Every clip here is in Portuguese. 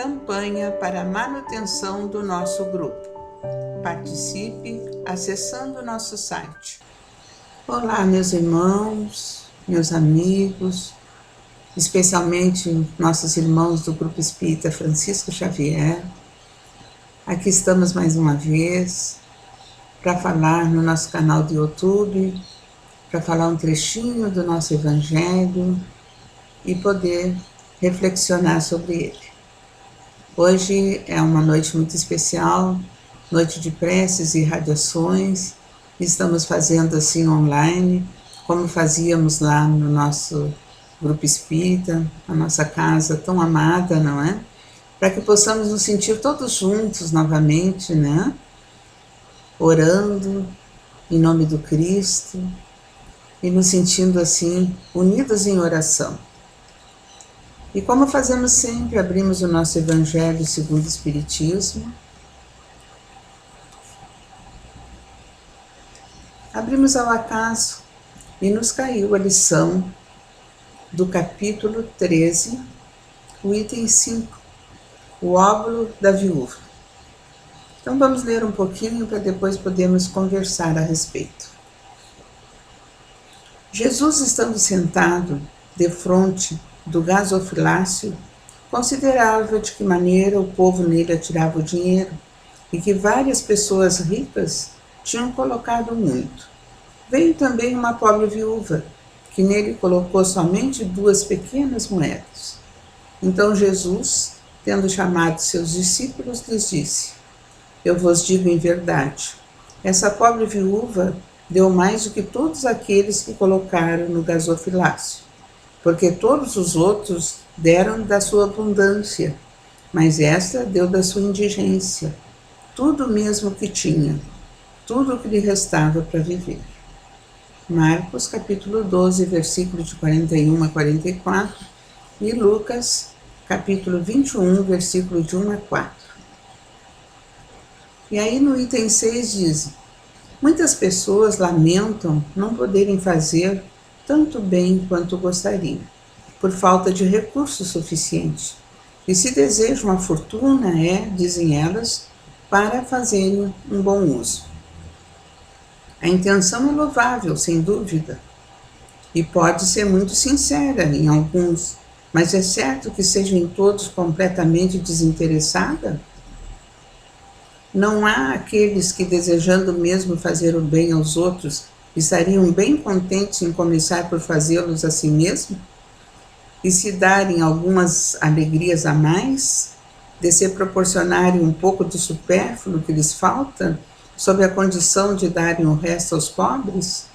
campanha para a manutenção do nosso grupo. Participe acessando o nosso site. Olá, meus irmãos, meus amigos, especialmente nossos irmãos do Grupo Espírita Francisco Xavier. Aqui estamos mais uma vez para falar no nosso canal do YouTube, para falar um trechinho do nosso Evangelho e poder reflexionar sobre ele. Hoje é uma noite muito especial, noite de preces e radiações. Estamos fazendo assim online, como fazíamos lá no nosso grupo espírita, a nossa casa tão amada, não é? Para que possamos nos sentir todos juntos novamente, né? Orando em nome do Cristo e nos sentindo assim, unidos em oração. E como fazemos sempre, abrimos o nosso Evangelho segundo o Espiritismo. Abrimos ao acaso e nos caiu a lição do capítulo 13, o item 5, o óbolo da viúva. Então vamos ler um pouquinho para depois podermos conversar a respeito. Jesus, estando sentado defronte do gasofilácio, considerava de que maneira o povo nele atirava o dinheiro e que várias pessoas ricas tinham colocado muito. Veio também uma pobre viúva, que nele colocou somente 2 pequenas moedas. Então Jesus, tendo chamado seus discípulos, lhes disse: Eu vos digo em verdade, essa pobre viúva deu mais do que todos aqueles que colocaram no gasofilácio, porque todos os outros deram da sua abundância, mas esta deu da sua indigência, tudo mesmo que tinha, tudo o que lhe restava para viver. Marcos, capítulo 12, versículo de 41 a 44, e Lucas, capítulo 21, versículo de 1 a 4. E aí no item 6 diz: muitas pessoas lamentam não poderem fazer tanto bem quanto gostariam, por falta de recursos suficientes. E se desejam a fortuna dizem elas, para fazerem um bom uso. A intenção é louvável, sem dúvida, e pode ser muito sincera em alguns, mas é certo que seja em todos completamente desinteressada? Não há aqueles que, desejando mesmo fazer o bem aos outros, estariam bem contentes em começar por fazê-los a si mesmo? E se darem algumas alegrias a mais, de se proporcionarem um pouco do supérfluo que lhes falta, sob a condição de darem o resto aos pobres?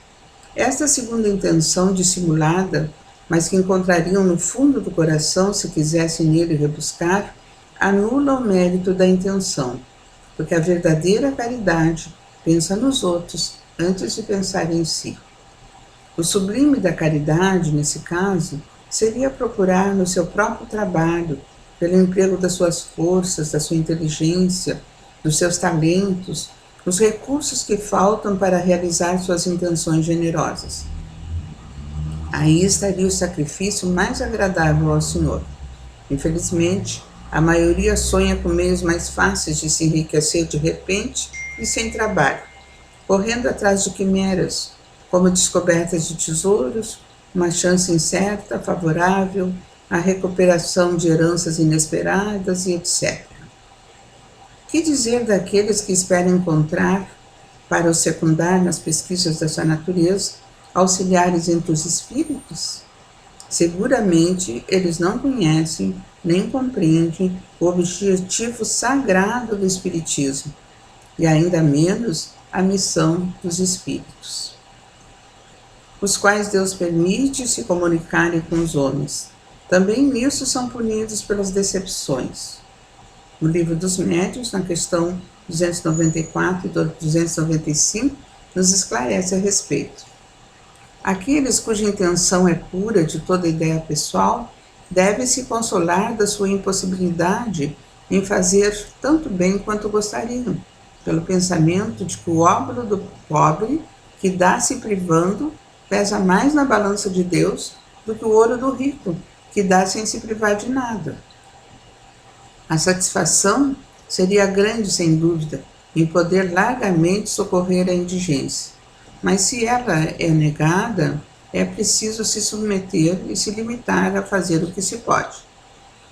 Esta segunda intenção dissimulada, mas que encontrariam no fundo do coração se quisessem nele rebuscar, anula o mérito da intenção, porque a verdadeira caridade pensa nos outros antes de pensar em si. O sublime da caridade, nesse caso, seria procurar no seu próprio trabalho, pelo emprego das suas forças, da sua inteligência, dos seus talentos, os recursos que faltam para realizar suas intenções generosas. Aí estaria o sacrifício mais agradável ao Senhor. Infelizmente, a maioria sonha com meios mais fáceis de se enriquecer de repente e sem trabalho, correndo atrás de quimeras, como descobertas de tesouros, uma chance incerta, favorável, a recuperação de heranças inesperadas e etc. Que dizer daqueles que esperam encontrar, para o secundar nas pesquisas da sua natureza, auxiliares entre os espíritos? Seguramente eles não conhecem nem compreendem o objetivo sagrado do Espiritismo, e ainda menos a missão dos espíritos, os quais Deus permite se comunicarem com os homens. Também nisso são punidos pelas decepções. No Livro dos Médiuns, na questão 294 e 295, nos esclarece a respeito. Aqueles cuja intenção é pura de toda ideia pessoal devem se consolar da sua impossibilidade em fazer tanto bem quanto gostariam, pelo pensamento de que o óbolo do pobre, que dá se privando, pesa mais na balança de Deus do que o ouro do rico, que dá sem se privar de nada. A satisfação seria grande, sem dúvida, em poder largamente socorrer a indigência. Mas se ela é negada, é preciso se submeter e se limitar a fazer o que se pode.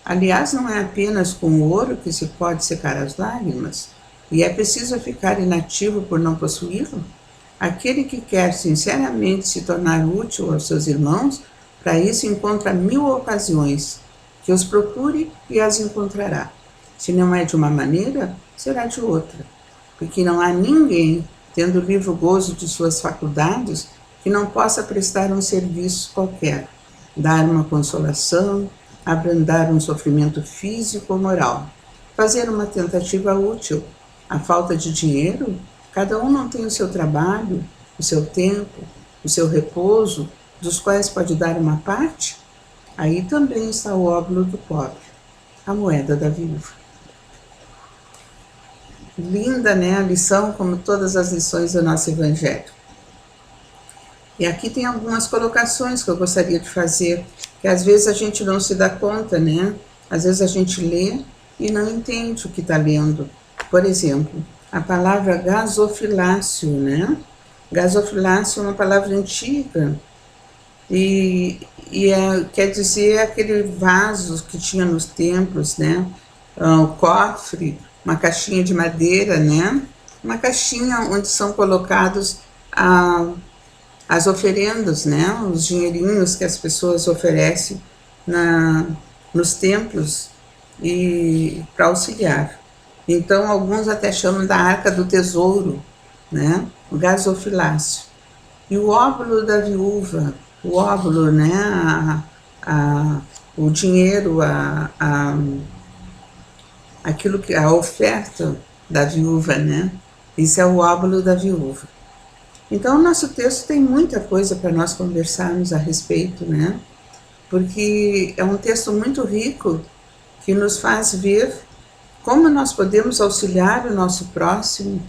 Aliás, não é apenas com o ouro que se pode secar as lágrimas, e é preciso ficar inativo por não possuí-lo? Aquele que quer sinceramente se tornar útil aos seus irmãos, para isso encontra 1000 ocasiões, que os procure e as encontrará. Se não é de uma maneira, será de outra, porque não há ninguém, tendo livre gozo de suas faculdades, que não possa prestar um serviço qualquer, dar uma consolação, abrandar um sofrimento físico ou moral, fazer uma tentativa útil. A falta de dinheiro, cada um não tem o seu trabalho, o seu tempo, o seu repouso, dos quais pode dar uma parte? Aí também está o óbolo do pobre, a moeda da viúva. Linda, né, a lição, como todas as lições do nosso Evangelho. E aqui tem algumas colocações que eu gostaria de fazer, que às vezes a gente não se dá conta, né? Às vezes a gente lê e não entende o que está lendo. Por exemplo, a palavra gasofilácio, né? Gasofilácio é uma palavra antiga quer dizer aquele vaso que tinha nos templos, né? O cofre, uma caixinha de madeira, né? Uma caixinha onde são colocados as oferendas, né? Os dinheirinhos que as pessoas oferecem nos templos e para auxiliar. Então, alguns até chamam da arca do tesouro, né? O gasofilácio. E o óbolo da viúva, o óbolo, né? O dinheiro, aquilo que a oferta da viúva, né? Isso é o óbolo da viúva. Então, o nosso texto tem muita coisa para nós conversarmos a respeito, né? Porque é um texto muito rico que nos faz ver como nós podemos auxiliar o nosso próximo,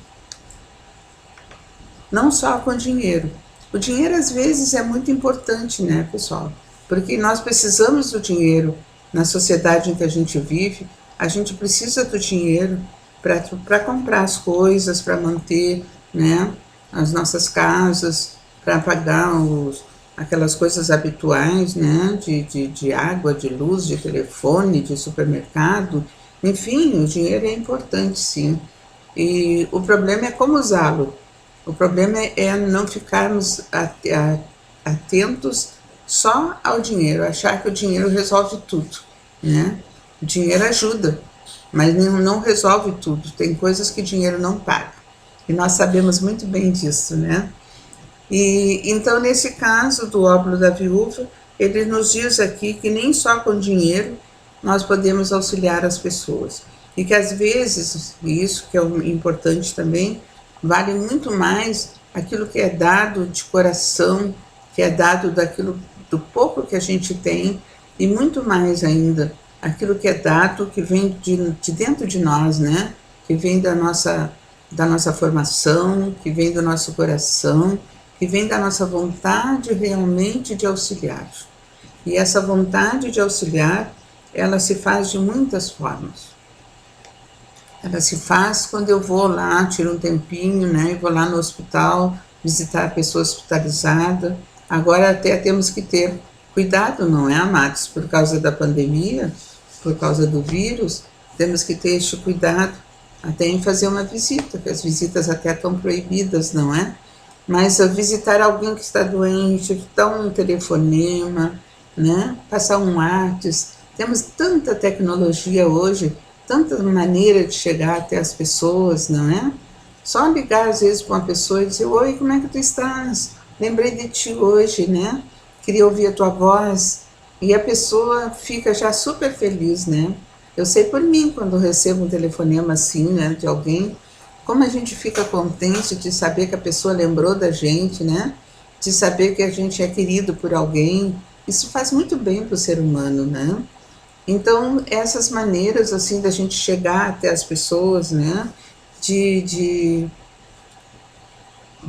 não só com dinheiro. O dinheiro, às vezes, é muito importante, né, pessoal? Porque nós precisamos do dinheiro na sociedade em que a gente vive, a gente precisa do dinheiro para comprar as coisas, para manter, né, as nossas casas, para pagar aquelas coisas habituais, né, de água, de luz, de telefone, de supermercado. Enfim, o dinheiro é importante, sim. E o problema é como usá-lo. O problema é não ficarmos atentos só ao dinheiro, achar que o dinheiro resolve tudo, né? O dinheiro ajuda, mas não resolve tudo. Tem coisas que o dinheiro não paga. E nós sabemos muito bem disso, né? E então, nesse caso do óbolo da viúva, ele nos diz aqui que nem só com dinheiro nós podemos auxiliar as pessoas. E que às vezes, e isso que é importante também, vale muito mais aquilo que é dado de coração, que é dado do pouco que a gente tem, e muito mais ainda aquilo que é dado, que vem de dentro de nós, né? Que vem da nossa formação, que vem do nosso coração, que vem da nossa vontade realmente de auxiliar. E essa vontade de auxiliar, ela se faz de muitas formas. Ela se faz quando eu vou lá, tiro um tempinho, né, e vou lá no hospital visitar a pessoa hospitalizada. Agora até temos que ter cuidado, não é, amados? Por causa da pandemia, por causa do vírus, temos que ter este cuidado até em fazer uma visita, que as visitas até estão proibidas, não é? Mas visitar alguém que está doente, dar um telefonema, né? Passar um WhatsApp. Temos tanta tecnologia hoje, tanta maneira de chegar até as pessoas, não é? Só ligar às vezes para uma pessoa e dizer: oi, como é que tu estás? Lembrei de ti hoje, né? Queria ouvir a tua voz. E a pessoa fica já super feliz, né? Eu sei por mim, quando recebo um telefonema assim, né, de alguém, como a gente fica contente de saber que a pessoa lembrou da gente, né? De saber que a gente é querido por alguém. Isso faz muito bem para o ser humano, né? Então, essas maneiras, assim, da gente chegar até as pessoas, né? De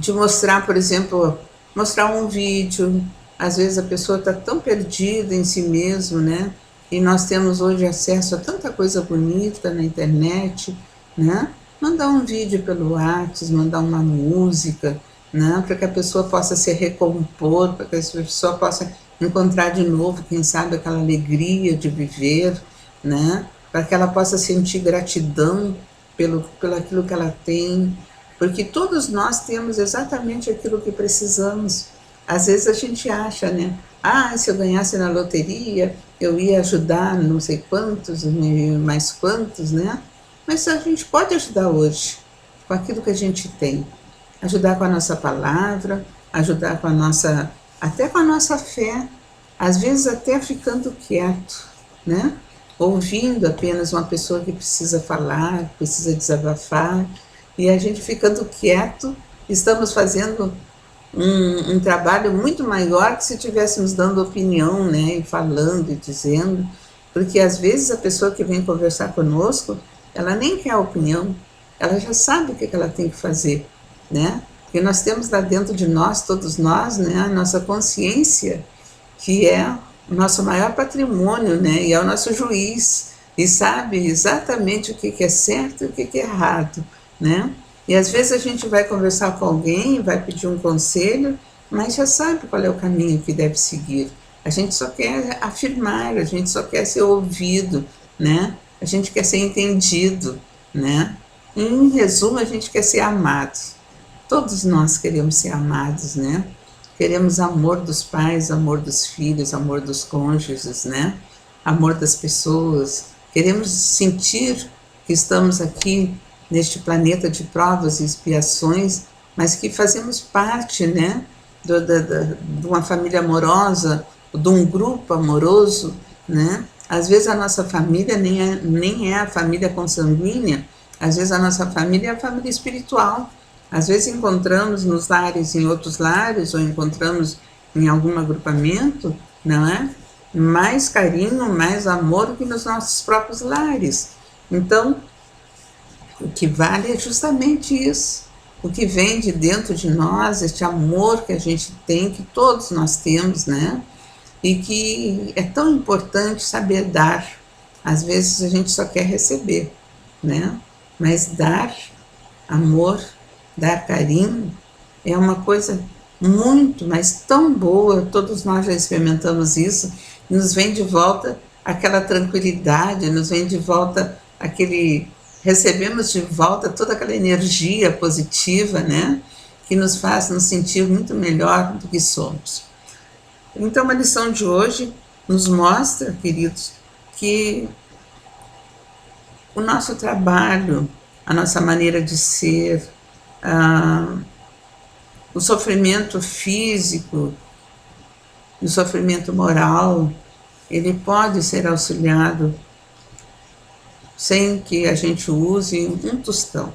mostrar, por exemplo, mostrar um vídeo. Às vezes a pessoa está tão perdida em si mesmo, né? E nós temos hoje acesso a tanta coisa bonita na internet, né? Mandar um vídeo pelo WhatsApp, mandar uma música, né? Para que a pessoa possa se recompor, para que a pessoa possa encontrar de novo, quem sabe, aquela alegria de viver, né? Para que ela possa sentir gratidão pelo aquilo que ela tem, porque todos nós temos exatamente aquilo que precisamos. Às vezes a gente acha, né? Ah, se eu ganhasse na loteria, eu ia ajudar não sei quantos, mais quantos, né? Mas a gente pode ajudar hoje, com aquilo que a gente tem. Ajudar com a nossa palavra, ajudar com a nossa, até com a nossa fé. Às vezes até ficando quieto, né? Ouvindo apenas uma pessoa que precisa falar, precisa desabafar, e a gente ficando quieto, estamos fazendo um trabalho muito maior que se estivéssemos dando opinião, né, e falando e dizendo, porque às vezes a pessoa que vem conversar conosco, ela nem quer a opinião, ela já sabe o que ela tem que fazer, né? Porque nós temos lá dentro de nós, todos nós, né, a nossa consciência, que é o nosso maior patrimônio, né, e é o nosso juiz, e sabe exatamente o que é certo e o que é errado, né? E às vezes a gente vai conversar com alguém, vai pedir um conselho, mas já sabe qual é o caminho que deve seguir. A gente só quer afirmar, a gente só quer ser ouvido, né? A gente quer ser entendido, né? Em resumo, a gente quer ser amado. Todos nós queremos ser amados, né? Queremos amor dos pais, amor dos filhos, amor dos cônjuges, né? Amor das pessoas. Queremos sentir que estamos aqui neste planeta de provas e expiações, mas que fazemos parte, né? De uma família amorosa, de um grupo amoroso, né? Às vezes a nossa família nem é a família consanguínea, às vezes a nossa família é a família espiritual. Às vezes encontramos nos lares, em outros lares, ou encontramos em algum agrupamento, não é? Mais carinho, mais amor do que nos nossos próprios lares. Então, o que vale é justamente isso. O que vem de dentro de nós, este amor que a gente tem, que todos nós temos, né? E que é tão importante saber dar. Às vezes a gente só quer receber, né? Mas dar amor, dar carinho, é uma coisa muito, mas tão boa, todos nós já experimentamos isso, nos vem de volta aquela tranquilidade, nos vem de volta recebemos de volta toda aquela energia positiva, né, que nos faz nos sentir muito melhor do que somos. Então a lição de hoje nos mostra, queridos, que o nosso trabalho, a nossa maneira de ser, o sofrimento físico, o sofrimento moral, ele pode ser auxiliado sem que a gente use um tostão.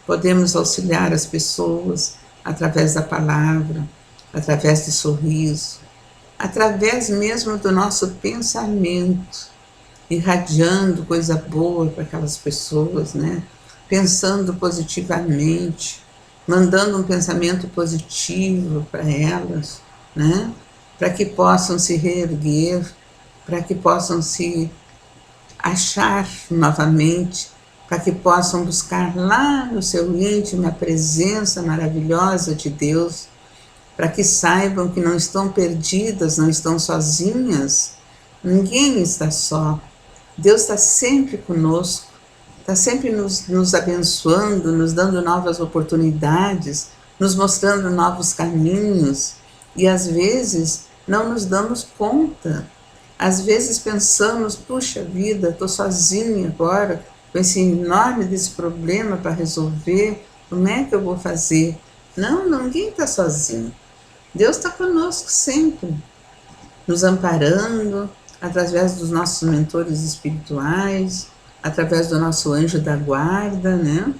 Podemos auxiliar as pessoas através da palavra, através do sorriso, através mesmo do nosso pensamento, irradiando coisa boa para aquelas pessoas, né? Pensando positivamente, mandando um pensamento positivo para elas, né? Para que possam se reerguer, para que possam se achar novamente, para que possam buscar lá no seu íntimo a presença maravilhosa de Deus, para que saibam que não estão perdidas, não estão sozinhas, ninguém está só. Deus está sempre conosco, está sempre nos abençoando, nos dando novas oportunidades, nos mostrando novos caminhos, e às vezes não nos damos conta. Às vezes pensamos, puxa vida, estou sozinha agora, com esse enorme desse problema para resolver, como é que eu vou fazer? Não, ninguém está sozinho. Deus está conosco sempre, nos amparando, através dos nossos mentores espirituais, através do nosso anjo da guarda, né?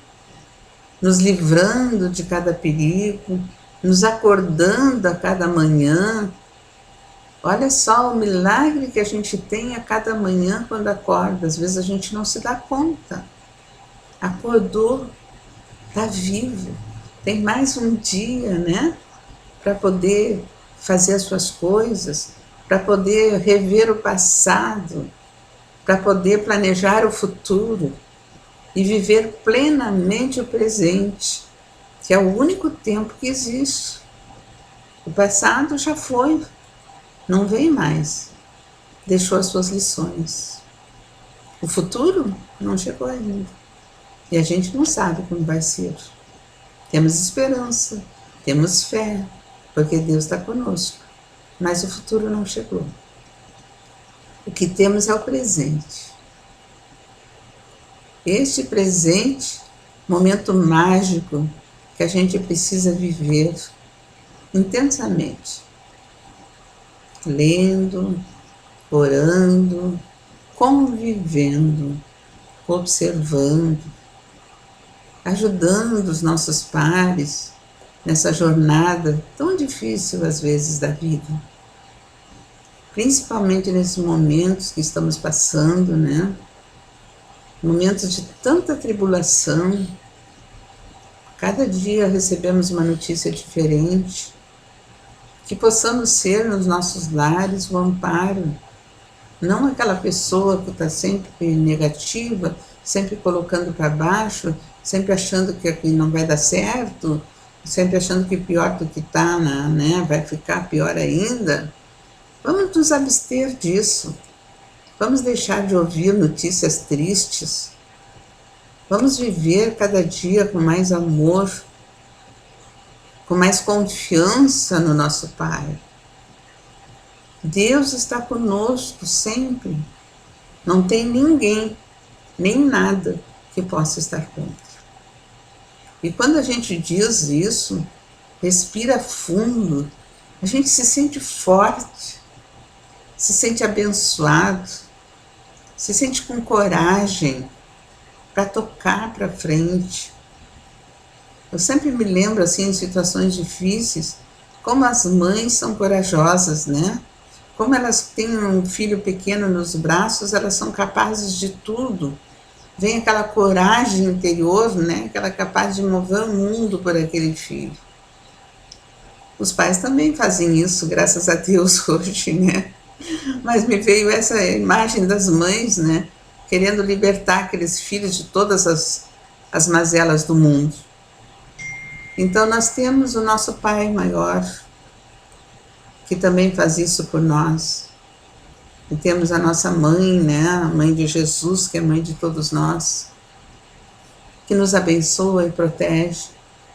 Nos livrando de cada perigo, nos acordando a cada manhã. Olha só o milagre que a gente tem a cada manhã quando acorda. Às vezes a gente não se dá conta. Acordou, está vivo, tem mais um dia, né? Para poder fazer as suas coisas, para poder rever o passado, para poder planejar o futuro e viver plenamente o presente, que é o único tempo que existe. O passado já foi, não vem mais, deixou as suas lições. O futuro não chegou ainda e a gente não sabe como vai ser. Temos esperança, temos fé, porque Deus está conosco, mas o futuro não chegou. O que temos é o presente. Este presente, momento mágico que a gente precisa viver intensamente, lendo, orando, convivendo, observando, ajudando os nossos pares nessa jornada tão difícil às vezes da vida. Principalmente nesses momentos que estamos passando, né? Momentos de tanta tribulação. Cada dia recebemos uma notícia diferente. Que possamos ser nos nossos lares o amparo. Não aquela pessoa que está sempre negativa, sempre colocando para baixo, sempre achando que aqui não vai dar certo, sempre achando que pior do que está, né, vai ficar pior ainda. Vamos nos abster disso. Vamos deixar de ouvir notícias tristes. Vamos viver cada dia com mais amor, com mais confiança no nosso Pai. Deus está conosco sempre. Não tem ninguém, nem nada que possa estar contra. E quando a gente diz isso, respira fundo, a gente se sente forte, se sente abençoado, se sente com coragem para tocar para frente. Eu sempre me lembro, assim, em situações difíceis, como as mães são corajosas, né? Como elas têm um filho pequeno nos braços, elas são capazes de tudo. Vem aquela coragem interior, né? Que ela é capaz de mover o mundo por aquele filho. Os pais também fazem isso, graças a Deus, hoje, né? Mas me veio essa imagem das mães, né? Querendo libertar aqueles filhos de todas as mazelas do mundo. Então nós temos o nosso Pai maior, que também faz isso por nós. E temos a nossa mãe, né? A mãe de Jesus, que é mãe de todos nós, que nos abençoa e protege.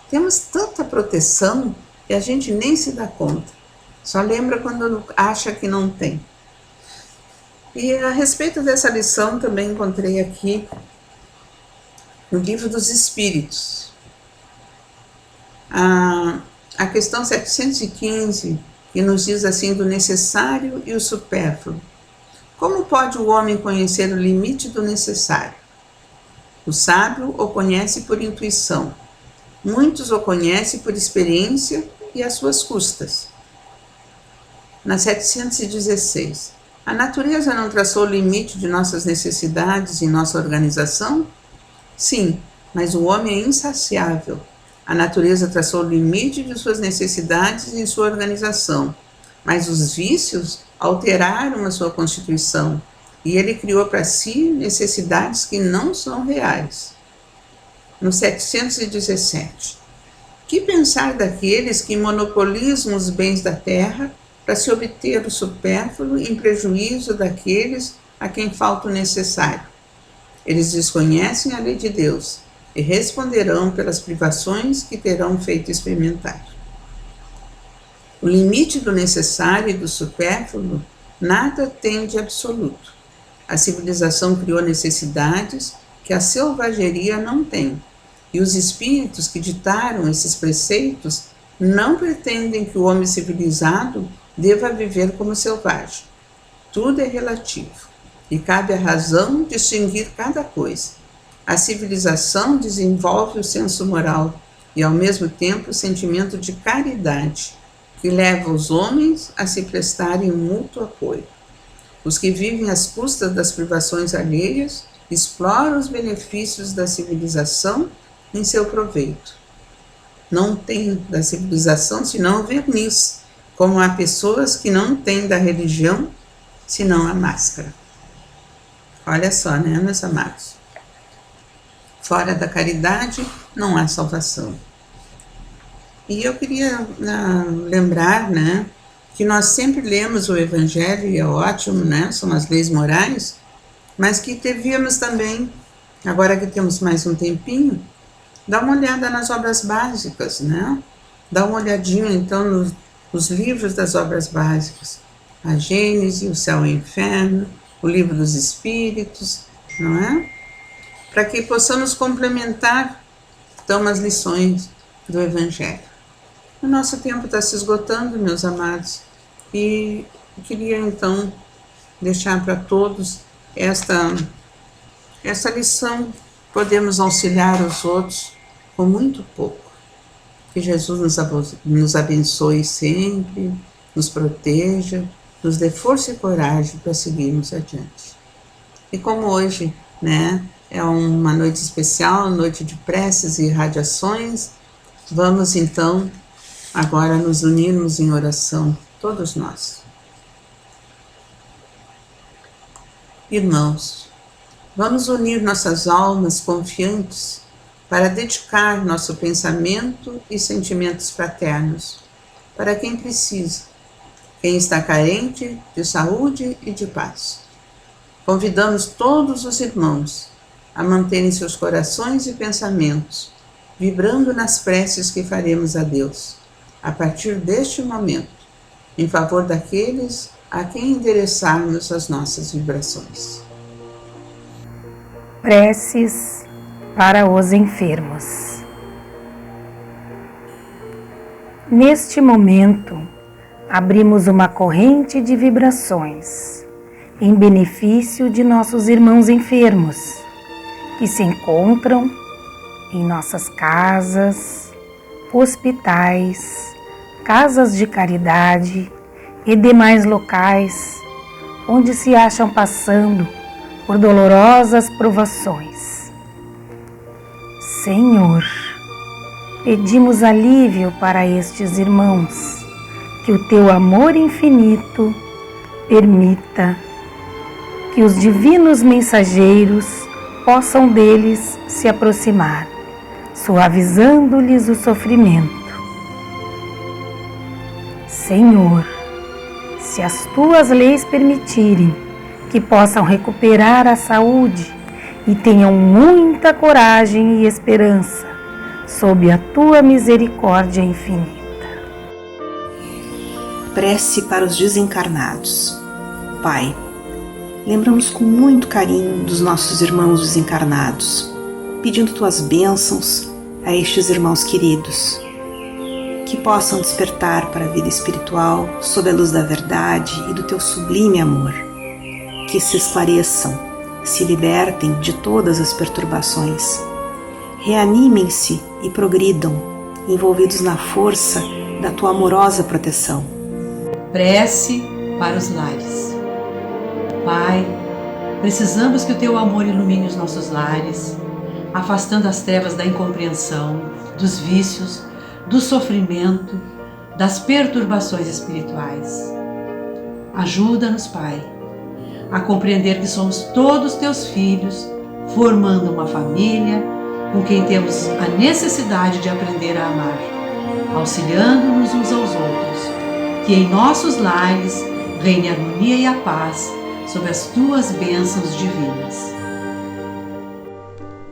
Temos tanta proteção que a gente nem se dá conta. Só lembra quando acha que não tem. E a respeito dessa lição também encontrei aqui no Livro dos Espíritos. A questão 715, que nos diz assim do necessário e o supérfluo. Como pode o homem conhecer o limite do necessário? O sábio o conhece por intuição. Muitos o conhecem por experiência e às suas custas. Na 716. A natureza não traçou o limite de nossas necessidades em nossa organização? Sim, mas o homem é insaciável. A natureza traçou o limite de suas necessidades em sua organização, mas os vícios alteraram a sua constituição e ele criou para si necessidades que não são reais. No 717. Que pensar daqueles que monopolizam os bens da terra para se obter o supérfluo em prejuízo daqueles a quem falta o necessário? Eles desconhecem a lei de Deus e responderão pelas privações que terão feito experimentar. O limite do necessário e do supérfluo nada tem de absoluto. A civilização criou necessidades que a selvageria não tem, e os espíritos que ditaram esses preceitos não pretendem que o homem civilizado deva viver como selvagem. Tudo é relativo, e cabe à razão distinguir cada coisa. A civilização desenvolve o senso moral e, ao mesmo tempo, o sentimento de caridade, que leva os homens a se prestarem mútuo apoio. Os que vivem às custas das privações alheias exploram os benefícios da civilização em seu proveito. Não tem da civilização senão o verniz, como há pessoas que não têm da religião senão a máscara. Olha só, né, meus amados? Fora da caridade não há salvação. E eu queria lembrar, né, que nós sempre lemos o Evangelho, e é ótimo, né, são as leis morais, mas que devíamos também, agora que temos mais um tempinho, dar uma olhada nas obras básicas, né? Dá uma olhadinha, então, nos livros das obras básicas. A Gênese, o Céu e o Inferno, o Livro dos Espíritos, não é? Para que possamos complementar, então, as lições do Evangelho. O nosso tempo está se esgotando, meus amados, e eu queria, então, deixar para todos essa lição. Podemos auxiliar os outros com muito pouco. Que Jesus nos abençoe sempre, nos proteja, nos dê força e coragem para seguirmos adiante. E como hoje, né, é uma noite especial, noite de preces e radiações, vamos então agora nos unirmos em oração, todos nós. Irmãos, vamos unir nossas almas confiantes para dedicar nosso pensamento e sentimentos fraternos para quem precisa, quem está carente de saúde e de paz. Convidamos todos os irmãos a manterem seus corações e pensamentos vibrando nas preces que faremos a Deus, a partir deste momento, em favor daqueles a quem endereçarmos as nossas vibrações. Preces para os enfermos. Neste momento, abrimos uma corrente de vibrações em benefício de nossos irmãos enfermos que se encontram em nossas casas, hospitais, casas de caridade e demais locais onde se acham passando por dolorosas provações. Senhor, pedimos alívio para estes irmãos, que o teu amor infinito permita que os divinos mensageiros possam deles se aproximar, suavizando-lhes o sofrimento. Senhor, se as tuas leis permitirem que possam recuperar a saúde e tenham muita coragem e esperança sob a tua misericórdia infinita. Prece para os desencarnados. Pai, lembramos com muito carinho dos nossos irmãos desencarnados, pedindo tuas bênçãos a estes irmãos queridos, que possam despertar para a vida espiritual sob a luz da verdade e do teu sublime amor, que se esclareçam, se libertem de todas as perturbações, reanimem-se e progridam, envolvidos na força da tua amorosa proteção. Prece para os lares. Pai, precisamos que o teu amor ilumine os nossos lares, afastando as trevas da incompreensão, dos vícios, do sofrimento, das perturbações espirituais. Ajuda-nos, Pai, a compreender que somos todos teus filhos, formando uma família com quem temos a necessidade de aprender a amar, auxiliando-nos uns aos outros, que em nossos lares reine a harmonia e a paz sob as tuas bênçãos divinas.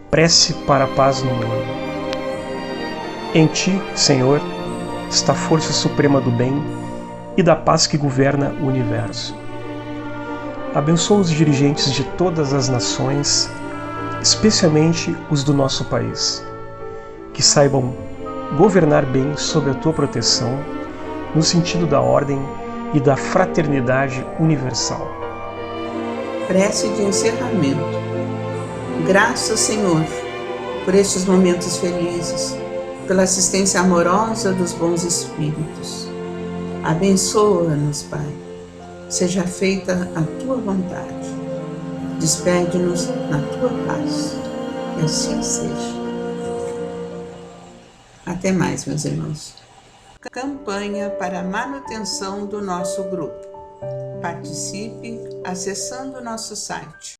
Prece para a paz no mundo. Em ti, Senhor, está a força suprema do bem e da paz que governa o universo. Abençoa os dirigentes de todas as nações, especialmente os do nosso país, que saibam governar bem sob a tua proteção, no sentido da ordem e da fraternidade universal. Prece de encerramento. Graças, Senhor, por estes momentos felizes, pela assistência amorosa dos bons espíritos. Abençoa-nos, Pai. Seja feita a tua vontade. Despede-nos na tua paz. E assim seja. Até mais, meus irmãos. campanha para a manutenção do nosso grupo. Participe acessando nosso site